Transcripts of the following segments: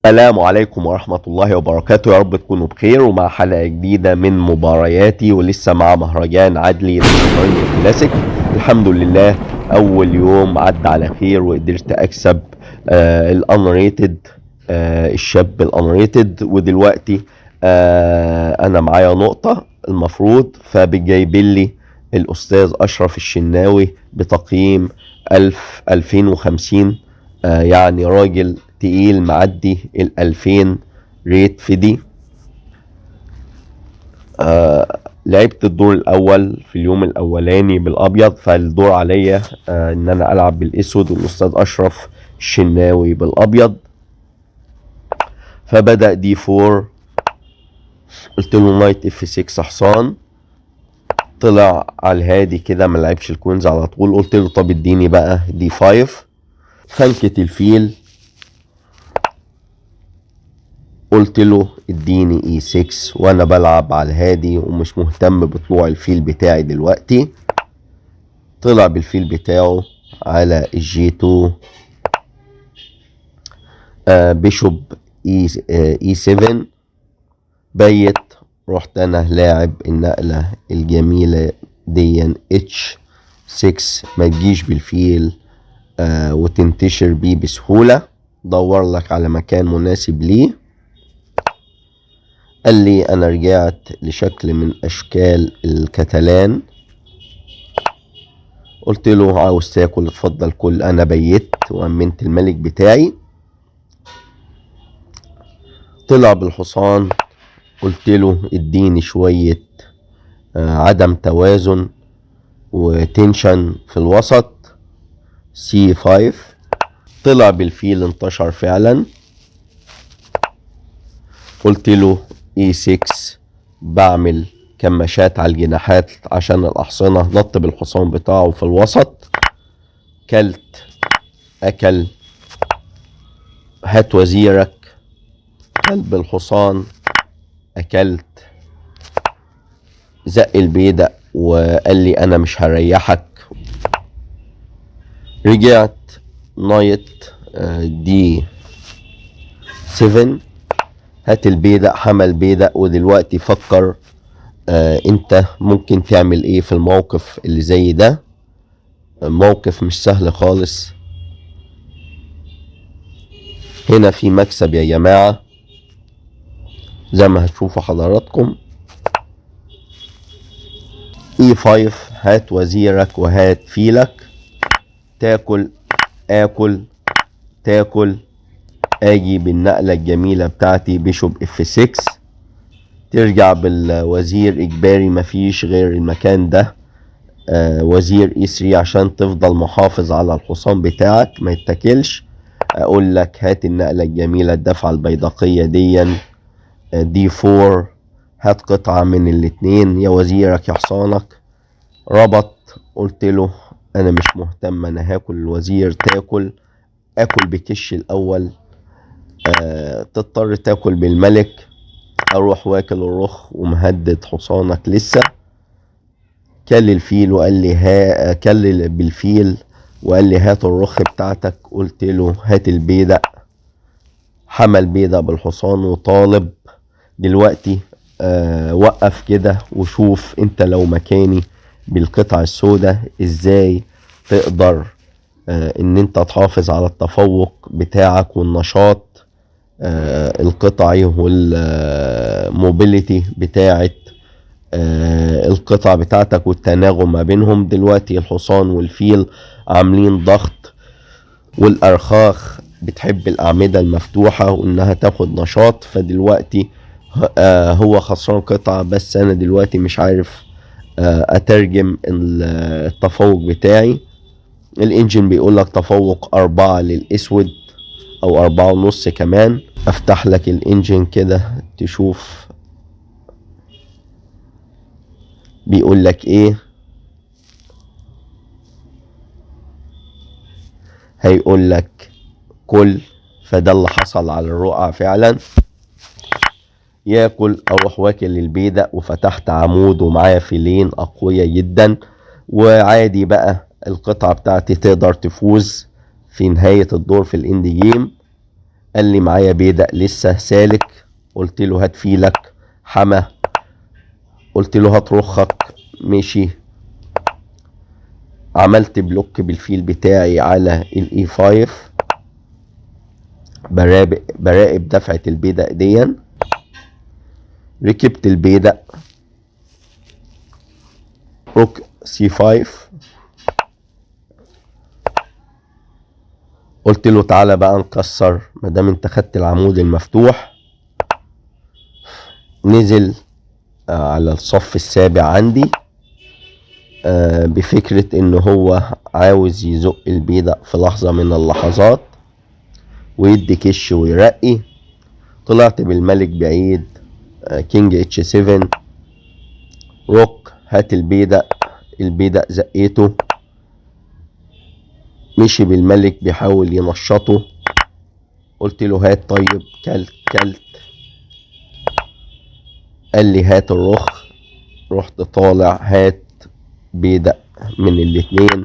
السلام عليكم ورحمة الله وبركاته، يا رب تكونوا بخير ومع حلقة جديدة من مبارياتي، ولسه مع مهرجان عدلي للشطرنج الكلاسيك. الحمد لله أول يوم عدى على خير وقدرت أكسب الأنريتد، الشاب الأنريتد. ودلوقتي أنا معايا نقطة المفروض، فبجايبلي الأستاذ أشرف الشناوي بتقييم 2050. يعني راجل تقيل معدي ال2000 ريت في دي. لعبت الدور الاول في اليوم الاولاني بالابيض، فالدور عليا ان انا العب بالاسود والاستاذ اشرف الشناوي بالابيض. فبدأ دي 4، قلت له نايت اف 6 حصان، طلع على الهادي كده ما لعبش الكوينز على طول. قلت له طب اديني بقى دي 5، فنكت الفيل. قلت له اديني اي 6 وانا بلعب على الهادي ومش مهتم بطلوع الفيل بتاعي دلوقتي. طلع بالفيل بتاعه على الجي 2، بيشوب اي 7 بيت. رحت انا لاعب النقلة الجميلة دي اتش 6، ما تجيش بالفيل وتنتشر بيه بسهولة، دور لك على مكان مناسب ليه. قال لي انا رجعت لشكل من اشكال الكتلان. قلت له عاوز تاكل اتفضل كل، انا بيت وامنت الملك بتاعي. طلع بالحصان، قلت له اديني شوية عدم توازن وتنشن في الوسط، سي 5. طلع بالفيل انتشر فعلا. قلت له اي 6، بعمل كماشات على الجناحات عشان الأحصنة. نط بالحصان بتاعه في الوسط، كلت أكل، هات وزيرك، كلب الحصان أكلت، زق البيدق وقال لي أنا مش هريحك. رجعت نايت دي 7، هات البيدق، حمل بيدق. ودلوقتي فكر انت ممكن تعمل ايه في الموقف اللي زي ده. موقف مش سهل خالص. هنا في مكسب يا جماعة زي ما هتشوفوا حضراتكم. اي 5، هات وزيرك وهات فيلك، تاكل اكل تاكل. اجي بالنقلة الجميلة بتاعتي بيشوب اف 6، ترجع بالوزير اجباري، مفيش غير المكان ده وزير اي 3 عشان تفضل محافظ على الحصان بتاعك ما يتاكلش. اقول لك هات النقلة الجميلة الدفعة البيدقية دي 4، هات قطعة من الاتنين يا وزيرك يا حصانك. ربط. قلت له انا مش مهتم، انا هاكل الوزير، تاكل اكل بكش الاول، تضطر تاكل بالملك. اروح واكل الرخ ومهدد حصانك لسه. كل الفيل وقال لي كل بالفيل وقال لي هات الرخ بتاعتك. قلت له هات البيدق، حمل بيدق بالحصان وطالب. دلوقتي وقف كده وشوف انت لو مكاني بالقطع السوداء ازاي تقدر ان انت تحافظ على التفوق بتاعك والنشاط القطعي والموبيليتي بتاعت القطع بتاعتك والتناغم ما بينهم. دلوقتي الحصان والفيل عاملين ضغط، والأرخاخ بتحب الأعمدة المفتوحة وإنها تاخد نشاط. فدلوقتي هو خسران قطعة، بس أنا دلوقتي مش عارف أترجم التفوق بتاعي. الإنجن بيقولك تفوق 4 للأسود أو 4.5 كمان. أفتح لك الإنجن كده تشوف بيقول لك ايه. هيقول لك كل، فده اللي حصل على الرقعة فعلا. ياكل، اروح واكل البيدق وفتحت عمود ومعايا فيلين اقوياء جدا، وعادي بقى القطعة بتاعتي تقدر تفوز في نهاية الدور في الاند جيم. قال لي معايا بيدق لسه سالك، قلت له هات فيلك. حمى، قلت له هات رخك. مشي. عملت بلوك بالفيل بتاعي على الاي 5، براقب دفعة البيدق ديا. ركبت البيدق، روك سي 5. قلت له تعالى بقى نكسر مادام انت خدت العمود المفتوح. نزل على الصف السابع عندي بفكرة ان هو عاوز يزق البيدق في لحظة من اللحظات ويدي كش ويرقي. طلعت بالملك بعيد، كينج اتش 7. روك، هات البيدق زقيته. مشي بالملك بيحاول ينشطه. قلت له هات. طيب كلت. قال لي هات الرخ. رحت طالع هات بيدق من الاتنين.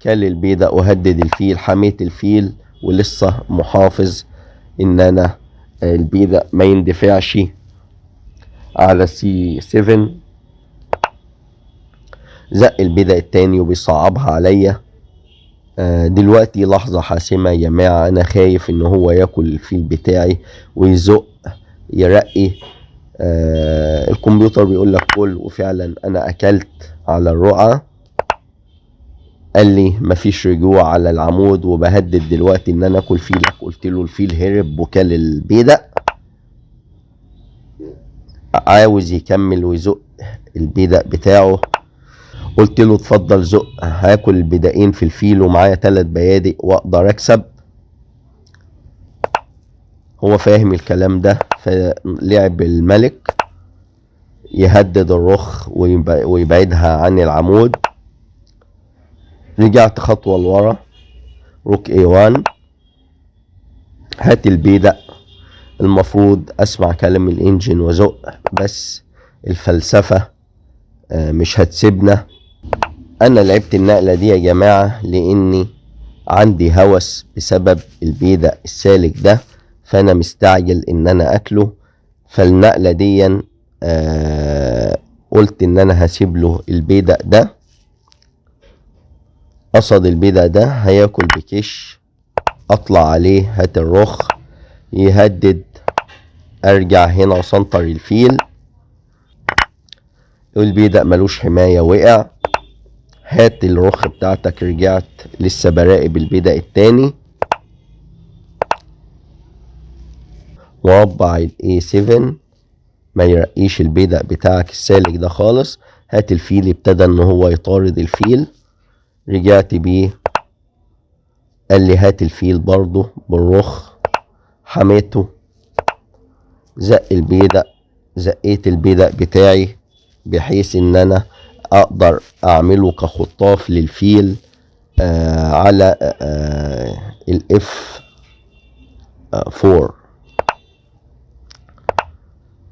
كل البيدق وهدد الفيل. حميت الفيل ولسه محافظ ان انا البيدق ما يندفعش على سي 7. زق البيدق التاني وبيصعبها عليا. دلوقتي لحظة حاسمة يا جماعة، انا خايف ان هو ياكل الفيل بتاعي ويزق يرقي. الكمبيوتر بيقول لك كل، وفعلا انا اكلت على الرقعة. قال لي مفيش رجوع على العمود وبهدد دلوقتي ان انا اكل فيلك. قلت له الفيل هرب وكل البيدق، عاوز يكمل ويزق البيدق بتاعه. قلت له اتفضل زق، هاكل البيدقين في الفيل ومعايا 3 بيادق واقدر اكسب. هو فاهم الكلام ده، فلعب الملك يهدد الرخ ويبعدها عن العمود. رجعت خطوة لورا، روك A1. هات البيدق. المفروض اسمع كلام الانجن وزق، بس الفلسفة مش هتسيبنا. انا لعبت النقلة دي يا جماعة لاني عندي هوس بسبب البيدق السالك ده، فانا مستعجل ان انا اكله. فالنقلة دي قلت ان انا هسيب له البيدق ده. قصد البيدق ده هياكل بكش. اطلع عليه هات الرخ، يهدد. ارجع هنا وسنطر الفيل. البيدق ملوش حماية، وقع. هات الرخ بتاعتك. رجعت لسه براقب البيدق التاني. مربع الاي 7 ما يرقيش البيدق بتاعك السالك ده خالص. هات الفيل. ابتدى ان هو يطارد الفيل. رجعت بيه. قال لي هات الفيل برضو بالرخ. حميته. زق البيدق. زقيت البيدق بتاعي بحيث ان انا اقدر اعمله كخطاف للفيل على الاف 4.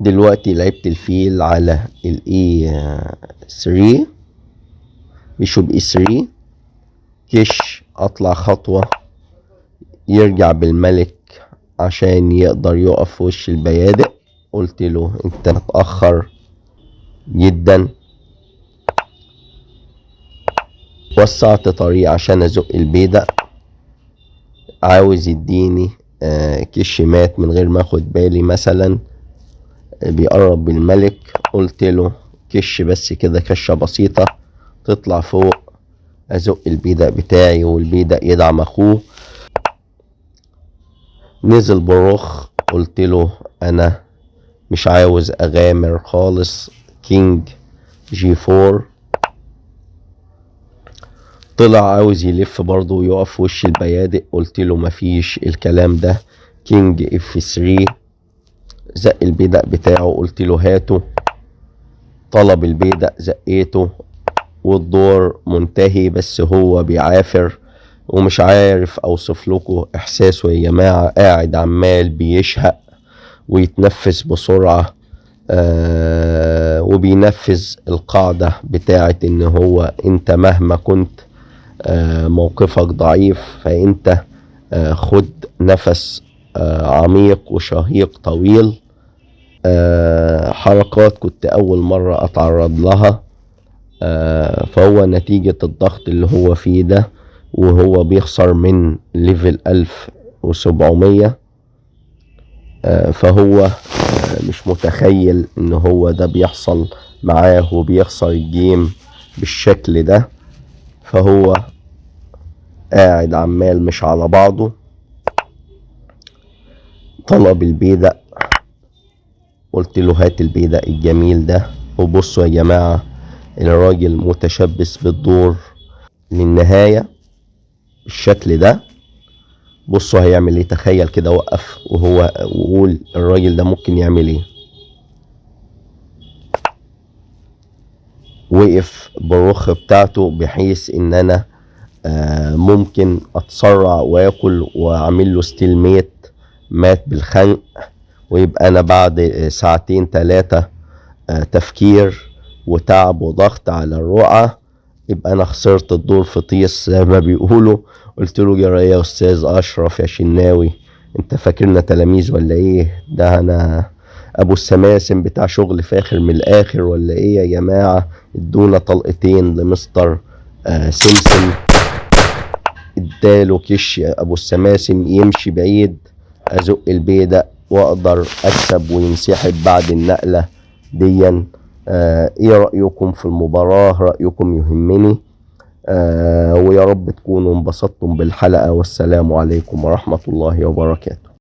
دلوقتي لعبت الفيل على الاي 3، بيشوب اي 3. كش. اطلع خطوة، يرجع بالملك عشان يقدر يقف في وش البيادق. قلت له انت متأخر جدا. وسعت طريق عشان ازق البيدق. عاوز يديني كش مات من غير ما اخد بالي. مثلا بيقرب بالملك. قلت له كش بس كده، كشة بسيطة تطلع فوق. ازق البيدق بتاعي والبيدق يدعم اخوه. نزل بالرخ. قلت له انا مش عاوز اغامر خالص. كينج جي 4. طلع عاوز يلف برضه ويقف في وش البيادق. قلت له مفيش الكلام ده. كينج اف 3. زق البيدق بتاعه. قلت له هاته. طلب البيدق. زقيته والدور منتهي، بس هو بيعافر ومش عارف اوصف لكم احساسه يا جماعة. قاعد عمال بيشهق ويتنفس بسرعة، وبينفذ القاعدة بتاعت ان هو انت مهما كنت موقفك ضعيف فانت خد نفس عميق وشهيق طويل. حركات كنت أول مرة أتعرض لها. فهو نتيجة الضغط اللي هو فيه ده، وهو بيخسر من ليفل 1700. فهو مش متخيل ان هو ده بيحصل معاه وبيخسر الجيم بالشكل ده. فهو قاعد عمال مش على بعضه. طلب البيدق، قلت له هات البيدق الجميل ده. وبصوا يا جماعة، الراجل متشبث بالدور للنهاية بالشكل ده. بصوا هيعمل ايه. تخيل كده، وقف وقول الراجل ده ممكن يعمل ايه. وقف بالرخ بتاعته بحيث ان انا ممكن اتسرع واكل واعمل له ستيل مات بالخنق. ويبقى انا بعد ساعتين 3 تفكير وتعب وضغط على الرقعة، يبقى انا خسرت الدور في طيس زي ما بيقولوا. قلت له جرى يا استاذ اشرف يا شناوي، انت فاكرنا تلاميذ ولا ايه؟ ده انا ابو السماسم بتاع شغل فاخر من الاخر ولا ايه يا جماعة؟ ادونا طلقتين لمستر سمسم، اداله كش ابو السماسم يمشي بعيد، ازق البيدق واقدر اكسب وينسحب بعد النقلة ديا. ايه رأيكم في المباراة؟ رأيكم يهمني. ويا رب تكونوا انبسطتم بالحلقة، والسلام عليكم ورحمة الله وبركاته.